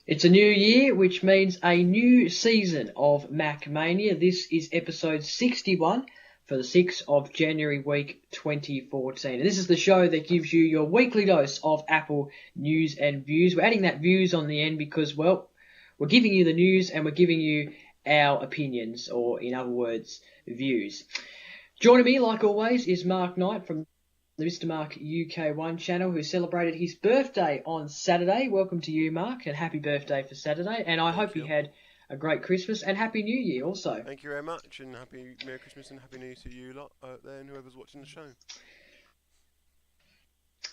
It's a new year, which means a new season of Mac Mania. This is episode 61 for the 6th of January week 2014. And this is the show that gives you your weekly dose of Apple news and views. We're adding that views on the end because, well, we're giving you the news and we're giving you our opinions, or in other words, views. Joining me, like always, is Mark Knight from the Mr. Mark UK1 channel, who celebrated his birthday on Saturday. Welcome to you, Mark, and happy birthday for Saturday. And I hope you had a great Christmas and Happy New Year also. Thank you very much, and happy Merry Christmas and Happy New Year to you lot out there and whoever's watching the show.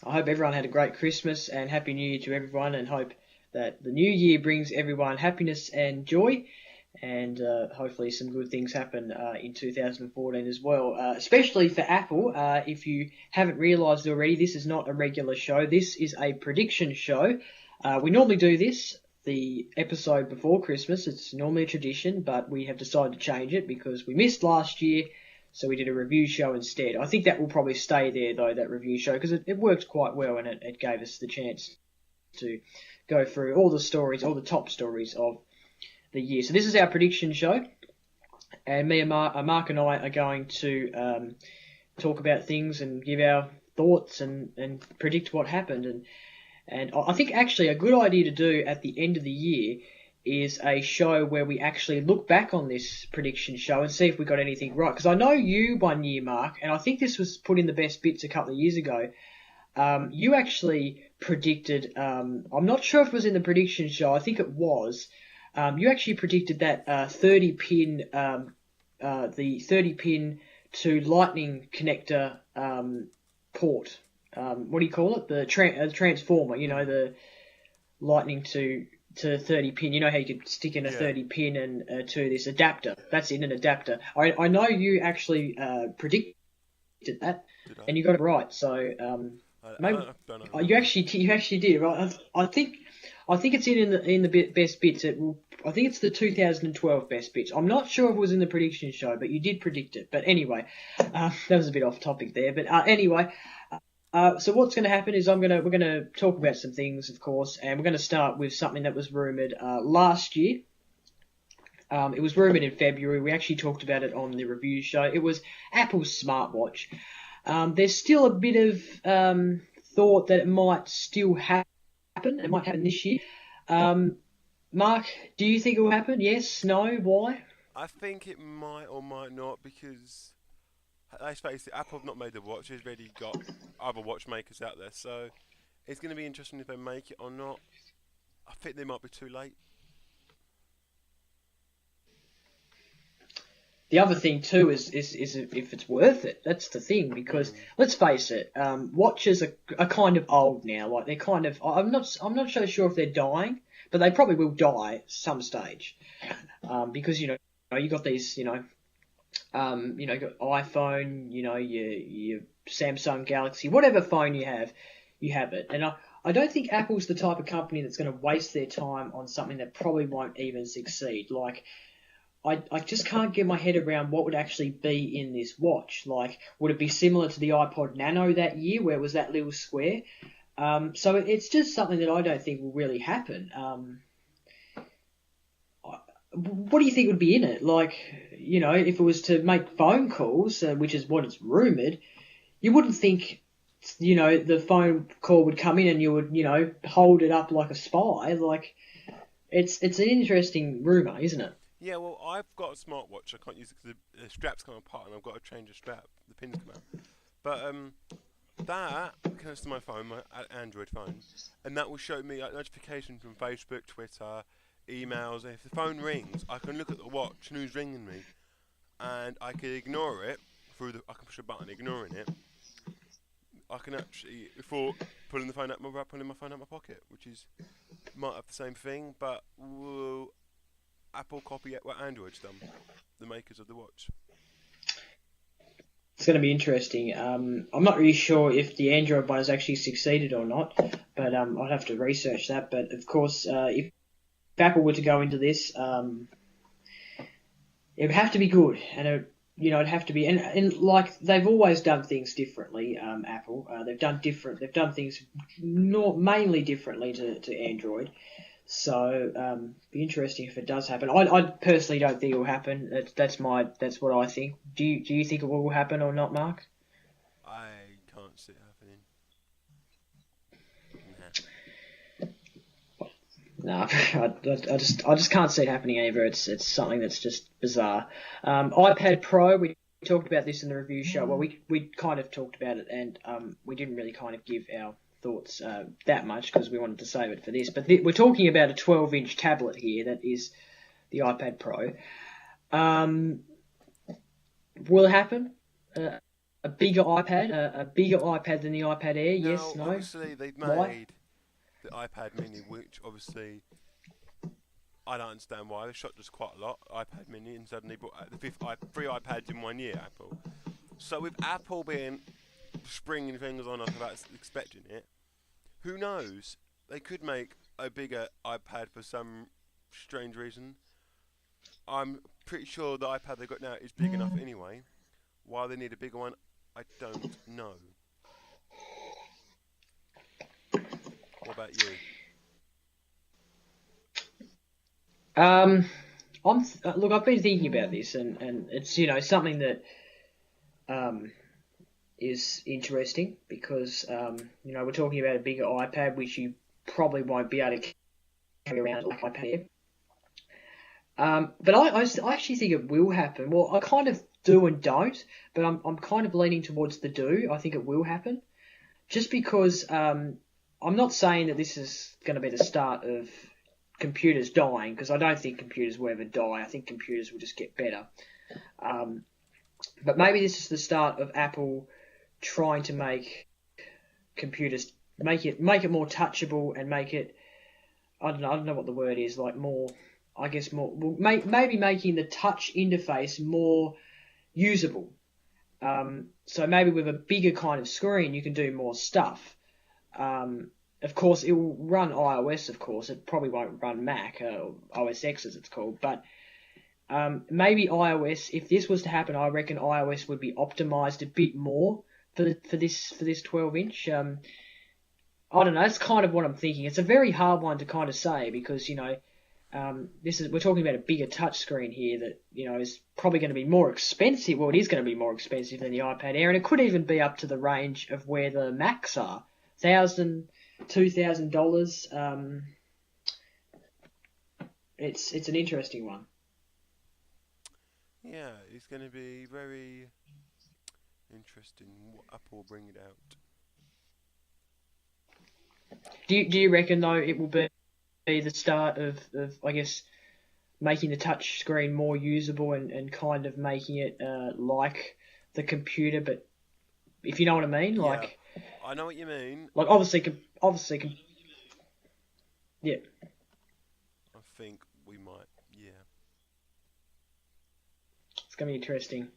I hope everyone had a great Christmas and Happy New Year to everyone, and hope that the new year brings everyone happiness and joy, and hopefully some good things happen in 2014 as well, especially for Apple. If you haven't realised already, this is not a regular show. This is a prediction show. We normally do this the episode before Christmas. It's normally a tradition, but we have decided to change it because we missed last year, so we did a review show instead. I think that will probably stay there, though, that review show, because it worked quite well, and it gave us the chance to go through all the stories, all the top stories of the year. So this is our prediction show, and me and Mark and I are going to talk about things and give our thoughts and predict what happened. And I think actually a good idea to do at the end of the year is a show where we actually look back on this prediction show and see if we got anything right. Because I know you one year, Mark, and I think this was put in the best bits a couple of years ago. You actually predicted, I'm not sure if it was in the prediction show, I think it was. You actually predicted that 30-pin, the 30-pin to Lightning connector port. What do you call it? The transformer. You know, the Lightning to 30-pin. You know how you could stick in a 30-pin and to this adapter. That's in an adapter. I know you actually predicted that, and you got it right. So maybe you actually did, right? I think it's in the best bits. I think it's the 2012 best bits. I'm not sure if it was in the prediction show, but you did predict it. But anyway, that was a bit off topic there. But anyway, so what's going to happen is we're going to talk about some things, of course, and we're going to start with something that was rumoured last year. It was rumoured in February. We actually talked about it on the review show. It was Apple's smartwatch. There's still a bit of thought that it might still happen. It might happen this year. Mark, do you think it will happen? Yes? No? Why? I think it might or might not, because let's face it, Apple have not made the watch. They've already got other watchmakers out there, so it's going to be interesting if they make it or not. I think they might be too late. The other thing too is if it's worth it. That's the thing, because let's face it, watches are kind of old now. Like, they're kind of, I'm not so sure if they're dying, but they probably will die some stage, because you got these you got iPhone, your Samsung Galaxy, whatever phone you have it. And I don't think Apple's the type of company that's going to waste their time on something that probably won't even succeed. Like, I just can't get my head around what would actually be in this watch. Like, would it be similar to the iPod Nano that year, where it was that little square? So it's just something that I don't think will really happen. What do you think would be in it? Like, if it was to make phone calls, which is what it's rumoured, you wouldn't think, the phone call would come in and you would, hold it up like a spy. Like, it's an interesting rumour, isn't it? Yeah, well, I've got a smartwatch. I can't use it because the straps come apart and I've got to change the strap. The pins come out. But that connects to my phone, my Android phone, and that will show me notifications from Facebook, Twitter, emails. And if the phone rings, I can look at the watch and who's ringing me, and I can ignore it I can push a button ignoring it. I can actually, before pulling my phone out of my pocket, which might have the same thing, but will Apple copy what Android's done, the makers of the watch? It's going to be interesting. I'm not really sure if the Android one has actually succeeded or not, but I'd have to research that. But of course, if Apple were to go into this, it would have to be good, and it'd have to be, and like, they've always done things differently. Apple, they've done things mainly differently to Android. So be interesting if it does happen. I personally don't think it will happen. That's what I think. Do you think it will happen or not, Mark? I can't see it happening. No, I just can't see it happening either. It's something that's just bizarre. iPad Pro, we talked about this in the review show. Well, we kind of talked about it, and we didn't really kind of give our thoughts that much because we wanted to save it for this. But we're talking about a 12-inch tablet here that is the iPad Pro. Will it happen? A bigger iPad than the iPad Air? Now, Yes, no. obviously, they've Why? made the iPad Mini, which obviously I don't understand why. They shot just quite a lot, iPad Mini, and suddenly brought out the three iPads in 1 year, Apple. So with Apple being springing things on us without expecting it, who knows? They could make a bigger iPad for some strange reason. I'm pretty sure the iPad they got now is big enough anyway. Why they need a bigger one, I don't know. What about you? Look, I've been thinking about this, and it's something that is interesting because we're talking about a bigger iPad, which you probably won't be able to carry around like iPad Air. But I actually think it will happen. Well, I kind of do and don't, but I'm kind of leaning towards the do. I think it will happen, just because I'm not saying that this is going to be the start of computers dying, because I don't think computers will ever die. I think computers will just get better. But maybe this is the start of Apple trying to make computers, make it more touchable and make it, I don't know what the word is, like more, I guess more, maybe making the touch interface more usable. So maybe with a bigger kind of screen, you can do more stuff. Of course, it will run iOS, of course. It probably won't run Mac, OS X as it's called. But maybe iOS, if this was to happen, I reckon iOS would be optimized a bit more for this 12-inch. I don't know. That's kind of what I'm thinking. It's a very hard one to kind of say because, we're talking about a bigger touchscreen here that, is probably going to be more expensive. Well, it is going to be more expensive than the iPad Air, and it could even be up to the range of where the Macs are. $1,000, $2,000. It's an interesting one. Yeah, it's going to be very interesting what Apple will bring it out. Do you reckon though it will be the start of I guess making the touch screen more usable and kind of making it like the computer, but if you know what I mean, like I know what you mean. Like obviously, yeah. I think we might, yeah. It's gonna be interesting.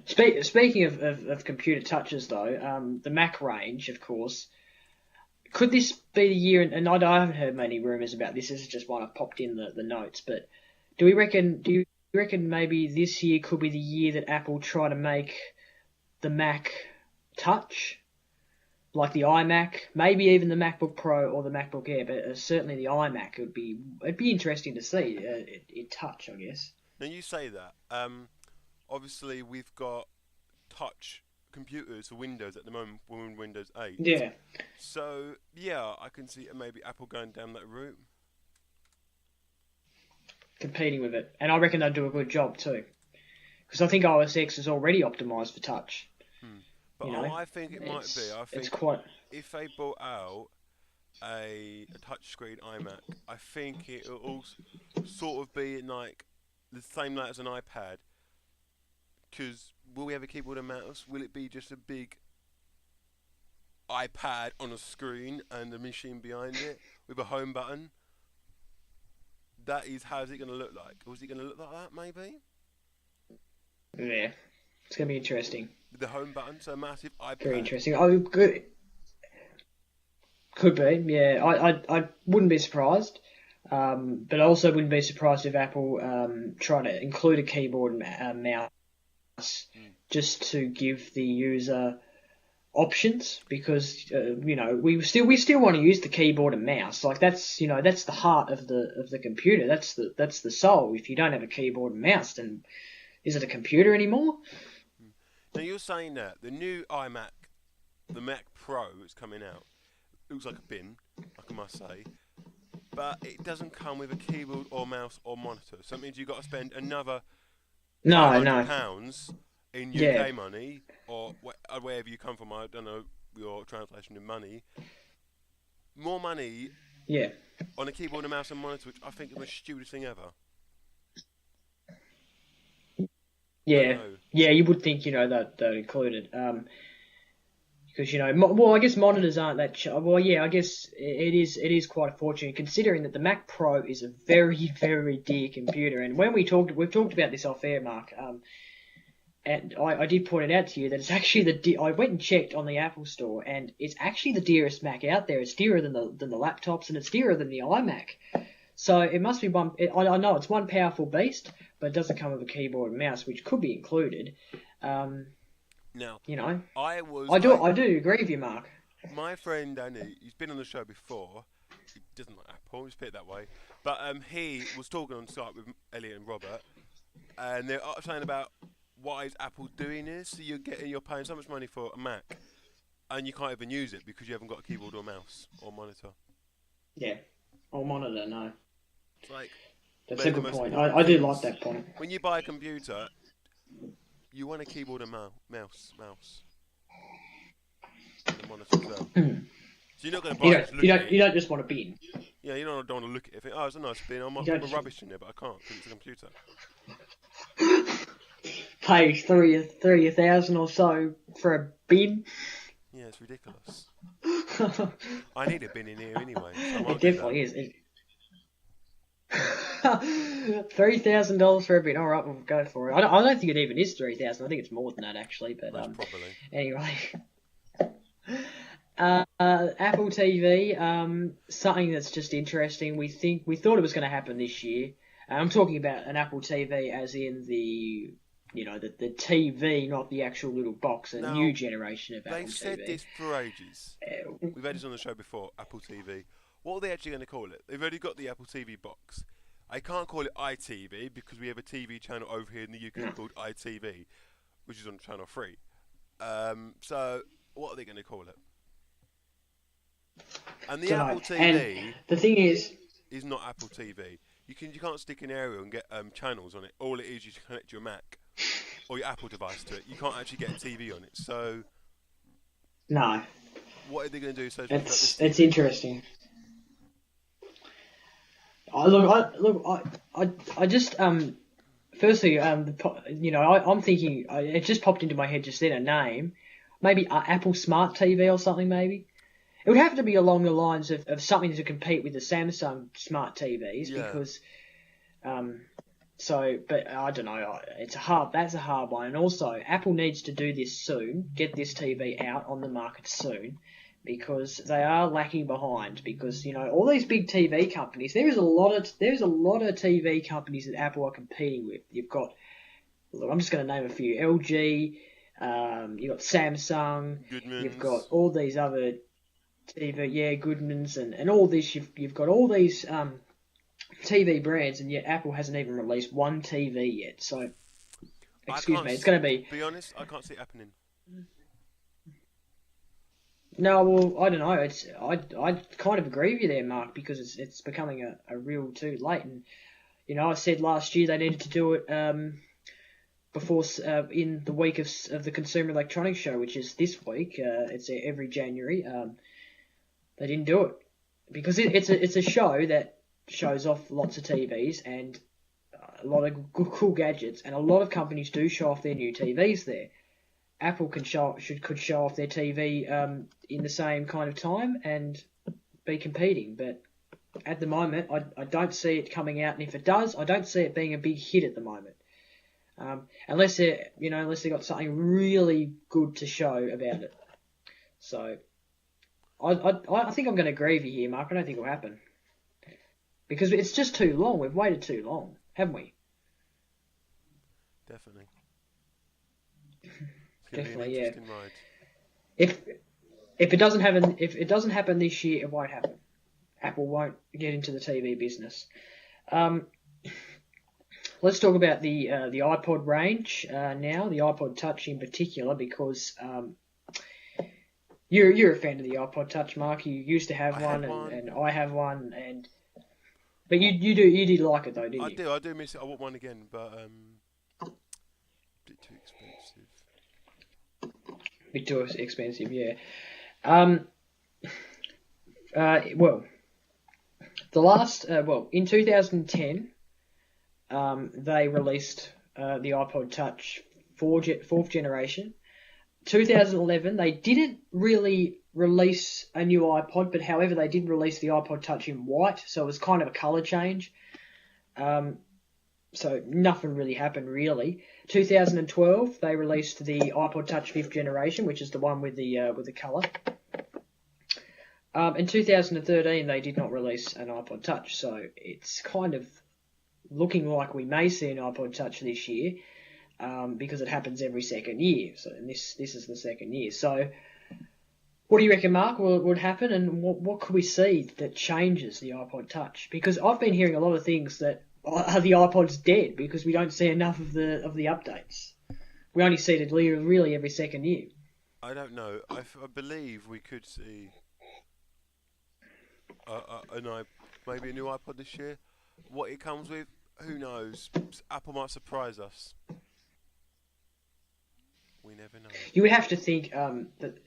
Speaking of computer touches though, the Mac range, of course. Could this be the year? And I haven't heard many rumours about this. This is just one I've popped in the notes. But do you reckon maybe this year could be the year that Apple try to make the Mac touch, like the iMac, maybe even the MacBook Pro or the MacBook Air, but certainly the iMac it'd be interesting to see it touch, I guess. Now you say that. Obviously we've got touch computers for Windows at the moment. We're in Windows 8. Yeah. So yeah, I can see maybe Apple going down that route, Competing with it, and I reckon they'll do a good job too, because I think OS X is already optimised for touch. But I think it might be. I think if they brought out a touchscreen iMac, I think it will also sort of be like the same like as an iPad. Because will we have a keyboard and mouse? Will it be just a big iPad on a screen and a machine behind it with a home button? That is, how's it going to look like? Or is it going to look like that, maybe? Yeah, it's going to be interesting. With the home button, so a massive iPad. Very interesting. Oh, good. Could be, yeah. I wouldn't be surprised. But I also wouldn't be surprised if Apple try to include a keyboard and mouse just to give the user options because we still want to use the keyboard and mouse. Like that's that's the heart of the computer. That's the soul. If you don't have a keyboard and mouse, then is it a computer anymore? Now you're saying that the new iMac, the Mac Pro, is coming out. Looks like a bin, I must say, but it doesn't come with a keyboard or mouse or monitor. So that means you've got to spend another No, no. £500 in Yeah, UK money or wherever you come from. I don't know your translation in money. More money yeah, on a keyboard and mouse and monitor, which I think is the stupidest thing ever. I don't yeah, know. yeah. You would think that included. Because well, I guess monitors aren't that. Well, yeah, I guess it is quite a fortune considering that the Mac Pro is a very very dear computer. And when we've talked about this off air, Mark. And I did point it out to you that it's actually I went and checked on the Apple Store, and it's actually the dearest Mac out there. It's dearer than the laptops, and it's dearer than the iMac. So it must be one. I know it's one powerful beast, but it doesn't come with a keyboard and mouse, which could be included. Now, You know, I was. I do agree with you, Mark. My friend Danny, he's been on the show before. He doesn't like Apple, let's put it that way. But he was talking on Skype with Elliot and Robert, and they're saying about why is Apple doing this? So you're paying so much money for a Mac, and you can't even use it because you haven't got a keyboard or mouse or monitor. Yeah, or monitor. No, It's like that's they're a the good most point. important I do like things. that point. When you buy a computer, you want a keyboard and mouse, and a monitor as well. So you're not going to buy it just look at You it. don't just want a bin. Yeah, you don't want to look at it and think, oh, it's a nice bin. I'm You don't put rubbish in there, but I can't because it's a computer. Pay three a thousand or so for a bin. Yeah, it's ridiculous. I need a bin in here anyway, so I It might get definitely is. $3,000 for a bin. All right, we'll go for it. I don't think it even is 3,000. I think it's more than that actually. But Most probably. anyway, Apple TV. Something that's just interesting. We thought it was going to happen this year. I'm talking about an Apple TV as in the TV, not the actual little box. A Now, new generation of Apple They've said TV. this for ages. We've had this on the show before, Apple TV. What are they actually going to call it? They've already got the Apple TV box. I can't call it iTV because we have a TV channel over here in the UK called iTV, which is on Channel 3. So, what are they going to call it? And the Dunno. Apple TV And the thing is, not Apple TV. You can't stick an aerial and get channels on it. All it is, you connect your Mac or your Apple device to it. You can't actually get a TV on it. So, no, what are they going to do? So it's interesting. I just firstly I'm thinking it just popped into my head just then a name, maybe Apple Smart TV or something maybe. It would have to be along the lines of something to compete with the Samsung Smart TVs because but I don't know. That's a hard one. And also, Apple needs to do this soon. Get this TV out on the market soon, because they are lacking behind. Because all these big TV companies, there's a lot of TV companies that Apple are competing with. You've got, look, I'm just going to name a few: LG. You've got Samsung. Goodman's. You've got all these other TV, Goodman's, and all this. You've got all these TV brands, and yet Apple hasn't even released one TV yet. So, excuse me, it's going to be. Be honest, I can't see it happening. No, well, I don't know. I kind of agree with you there, Mark, because it's becoming a real too late. And I said last year they needed to do it before in the week of the Consumer Electronics Show, which is this week. It's every January. They didn't do it because it's a show that shows off lots of TVs and a lot of cool gadgets, and a lot of companies do show off their new TVs there. Apple could show off their TV in the same kind of time and be competing, but at the moment I don't see it coming out, and if it does, I don't see it being a big hit at the moment. Unless they got something really good to show about it. So I think I'm going to agree with you here, Mark. I don't think it'll happen because it's just too long. We've waited too long, haven't we? Definitely. Definitely, yeah. Ride. Yeah. If it doesn't happen this year, it won't happen. Apple won't get into the TV business. Let's talk about the iPod range now, the iPod Touch in particular, because you're a fan of the iPod Touch, Mark. You used to have one, and I have one, but you did like it though, didn't you? I do miss it. I want one again, but a bit too expensive. Bit too expensive, yeah. Well, in 2010, they released the iPod Touch fourth generation. 2011, they didn't really release a new iPod, but however, they did release the iPod Touch in white, so it was kind of a colour change. So nothing really happened, really. 2012, they released the iPod Touch 5th generation, which is the one with the colour. In 2013, they did not release an iPod Touch, so it's kind of looking like we may see an iPod Touch this year, because it happens every second year. So this is the second year. So what do you reckon, Mark, would happen, and what could we see that changes the iPod Touch? Because I've been hearing a lot of things that are the iPod's dead because we don't see enough of the updates. We only see it really every second year. I don't know. I believe we could see maybe a new iPod this year. What it comes with, who knows? Apple might surprise us. We never know. You would have to think that.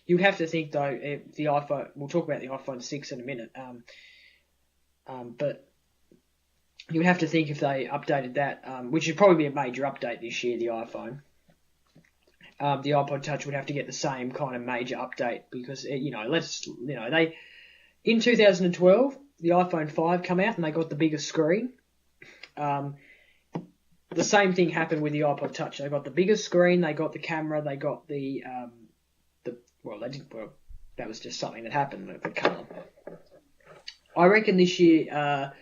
You would have to think though, the iPhone. We'll talk about the iPhone 6 in a minute. But you would have to think if they updated that, which would probably be a major update this year, the iPhone. The iPod Touch would have to get the same kind of major update because they in 2012 the iPhone 5 came out and they got the bigger screen. The same thing happened with the iPod Touch. They got the bigger screen, they got the camera, they got that was just something that happened, the colour. I reckon this year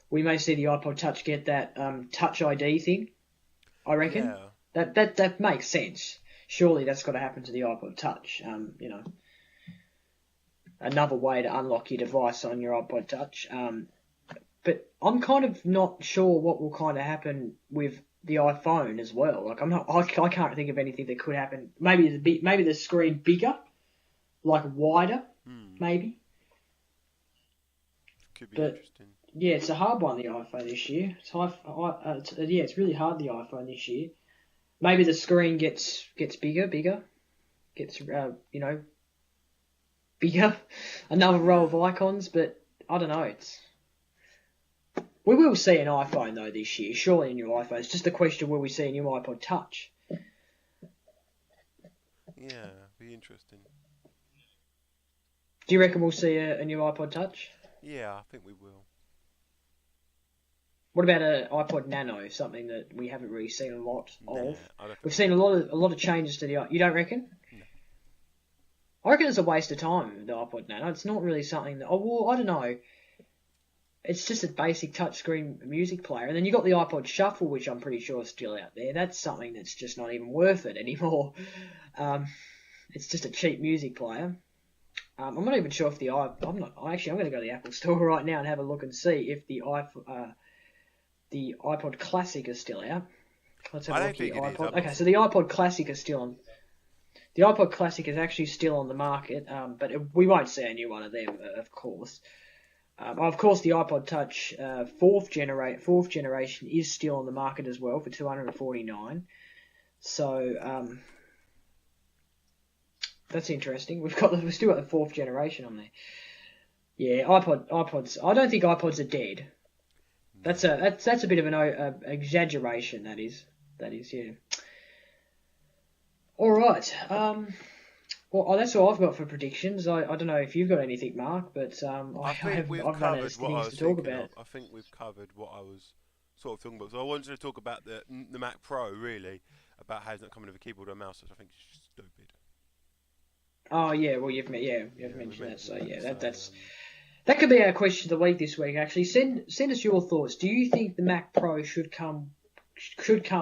we may see the iPod Touch get that Touch ID thing. I reckon that makes sense. Surely that's got to happen to the iPod Touch. Another way to unlock your device on your iPod Touch. But I'm kind of not sure what will kind of happen with the iPhone as well. Like I can't think of anything that could happen. Maybe the screen bigger, like wider, maybe. Could be interesting. Yeah, it's a hard one, the iPhone this year. It's really hard, the iPhone this year. Maybe the screen gets bigger, gets bigger, another row of icons, but I don't know. We will see an iPhone though this year, surely a new iPhone. It's just a question: will we see a new iPod Touch? Yeah, be interesting. Do you reckon we'll see a new iPod Touch? Yeah, I think we will. What about an iPod Nano? Something that we haven't really seen a lot of. We've seen a lot of changes to the. You don't reckon? No. I reckon it's a waste of time, the iPod Nano. It's not really something that. Oh, well, I don't know. It's just a basic touchscreen music player, and then you got the iPod Shuffle, which I'm pretty sure is still out there. That's something that's just not even worth it anymore. It's just a cheap music player. I'm not even sure if I'm going to go to the Apple Store right now and have a look and see if the iPod Classic is still out. Let's have a look at the iPod. Okay, so the iPod Classic is still on. The iPod Classic is actually still on the market, but we won't see a new one of them, of course. Of course, the iPod Touch fourth generation is still on the market as well for $249. So that's interesting. We've still got the fourth generation on there. Yeah, iPods. I don't think iPods are dead. That's a bit of an exaggeration. That is, yeah. All right. Well, that's all I've got for predictions. I don't know if you've got anything, Mark, but I've run out of things to talk about. I think we've covered what I was sort of talking about. So I wanted to talk about the Mac Pro, really, about how it's not coming with a keyboard or a mouse, which I think is just stupid. Oh yeah, well you've mentioned that. So yeah, that could be our question of the week this week. Actually, send us your thoughts. Do you think the Mac Pro should come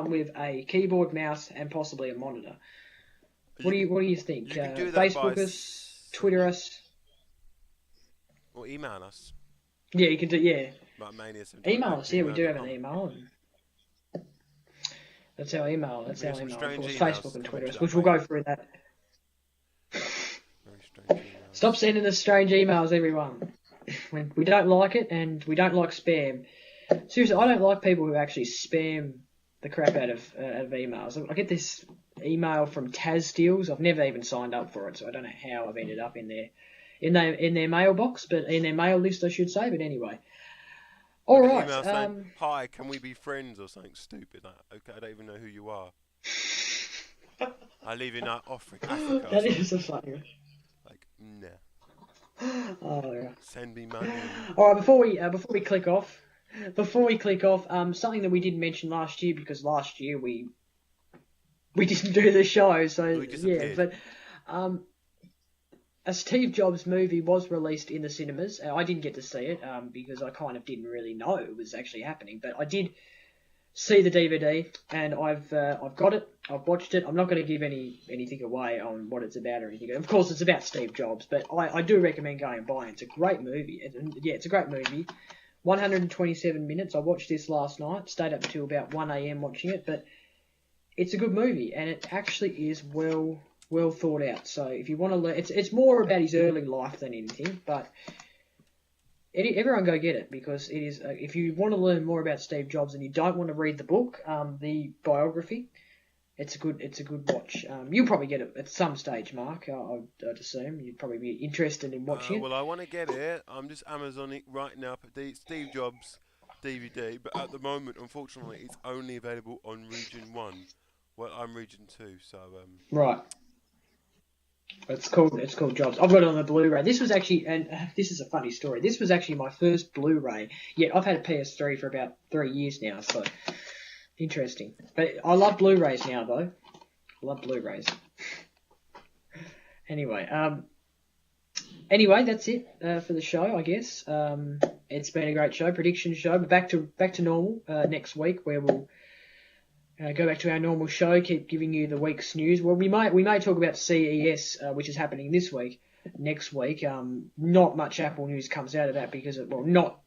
with a keyboard, mouse, and possibly a monitor? What do you think? You can do that Facebook us, Twitter us, or email us. Yeah, you can do. Yeah, Like email us. Yeah, we do have an mania7.gmail.com. email. That's our email. That's We our have some email. Of strange course, emails Facebook and coming Twitter to us, that which we'll way. go through that. Very strange emails. Stop sending us strange emails, everyone. We don't like it, and we don't like spam. Seriously, I don't like people who actually spam the crap out of emails. I get this email from Taz Deals. I've never even signed up for it, so I don't know how I've ended up in their mailbox, but in their mail list, I should say. But anyway, all Like an right. email saying, "Hi, can we be friends?" or something stupid. Like, okay, I don't even know who you are. I live in Africa. That is a funny. Like, nah. Oh yeah. Send me money. All right. Before we click off, something that we didn't mention last year, because last year we didn't do the show, so yeah. But a Steve Jobs movie was released in the cinemas. I didn't get to see it because I kind of didn't really know it was actually happening, but I did see the DVD, and I've got it. I've watched it. I'm not going to give anything away on what it's about or anything. Of course, it's about Steve Jobs, but I do recommend going and buying it. It's a great movie. It's a great movie. 127 minutes. I watched this last night. Stayed up until about 1 a.m. watching it, but it's a good movie, and it actually is well thought out. So if you want to learn, it's more about his early life than anything, but everyone go get it, because it is. If you want to learn more about Steve Jobs and you don't want to read the book, the biography, it's a good watch. You'll probably get it at some stage, Mark. I'd assume you'd probably be interested in watching it. Well, I want to get it. I'm just Amazoning right now for the Steve Jobs DVD, but at the moment, unfortunately, it's only available on Region 1. Well, I'm Region 2, so Right. It's called Jobs. I've got it on the Blu-ray. This was actually, and this is a funny story. This was actually my first Blu-ray. Yeah, I've had a PS3 for about 3 years now, so interesting. But I love Blu-rays now, though. I love Blu-rays. Anyway, that's it for the show, I guess. It's been a great show, prediction show. But back to normal next week, where we'll go back to our normal show, keep giving you the week's news. Well, we may talk about CES, which is happening this week. Next week, not much Apple news comes out of that because not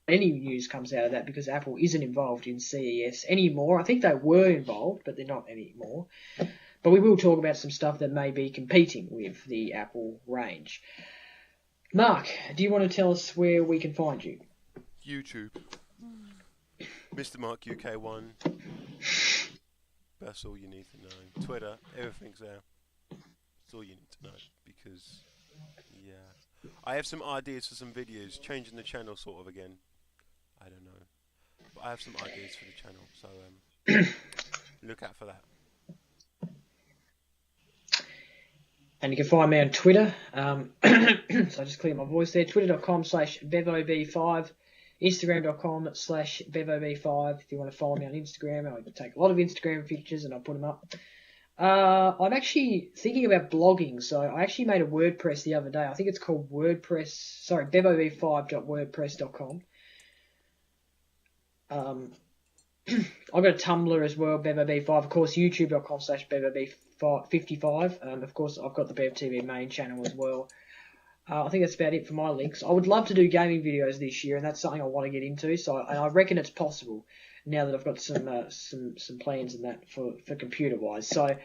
any news comes out of that because Apple isn't involved in CES anymore. I think they were involved, but they're not anymore. But we will talk about some stuff that may be competing with the Apple range. Mark, do you want to tell us where we can find you? YouTube. Mr. Mark UK1. That's all you need to know. Twitter, everything's there. That's all you need to know, because yeah, I have some ideas for some videos, changing the channel sort of again. I don't know, but I have some ideas for the channel, so look out for that. And you can find me on Twitter. So I just cleared my voice there. Twitter.com/BevOB5. Instagram.com/BevOB5. If you want to follow me on Instagram, I take a lot of Instagram pictures and I put them up. I'm actually thinking about blogging, so I actually made a WordPress the other day. I think it's called BevOB5.wordpress.com. I've got a Tumblr as well, BevOB5. Of course, YouTube.com/BevOB55. Of course, I've got the Bev TV main channel as well. I think that's about it for my links. I would love to do gaming videos this year, and that's something I want to get into. So I reckon it's possible now that I've got some plans and that for computer wise. So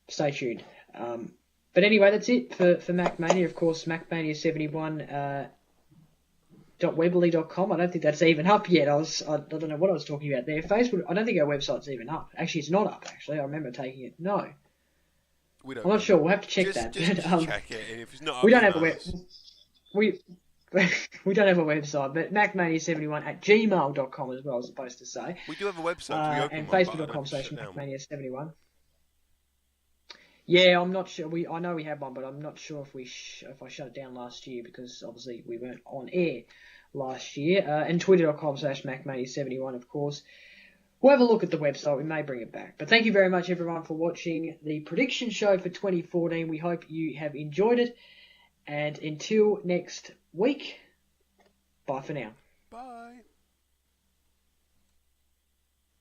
stay tuned. But anyway, that's it for Mac Mania. Of course, MacMania71. .weebly.com. I don't think that's even up yet. I don't know what I was talking about there. Facebook. I don't think our website's even up. Actually, it's not up. Actually, I remember taking it. No. I'm not sure. We'll have to check that. Just check it, and if it's not up, we don't have a we don't have a website, but MacMania71@gmail.com as well, I was supposed to say. We do have a website. And Facebook.com/MacMania71. Yeah, I'm not sure. I know we have one, but I'm not sure if I shut it down last year, because obviously we weren't on air last year. And Twitter.com/MacMania71, of course. We'll have a look at the website. We may bring it back. But thank you very much, everyone, for watching the prediction show for 2014. We hope you have enjoyed it. And until next week, bye for now.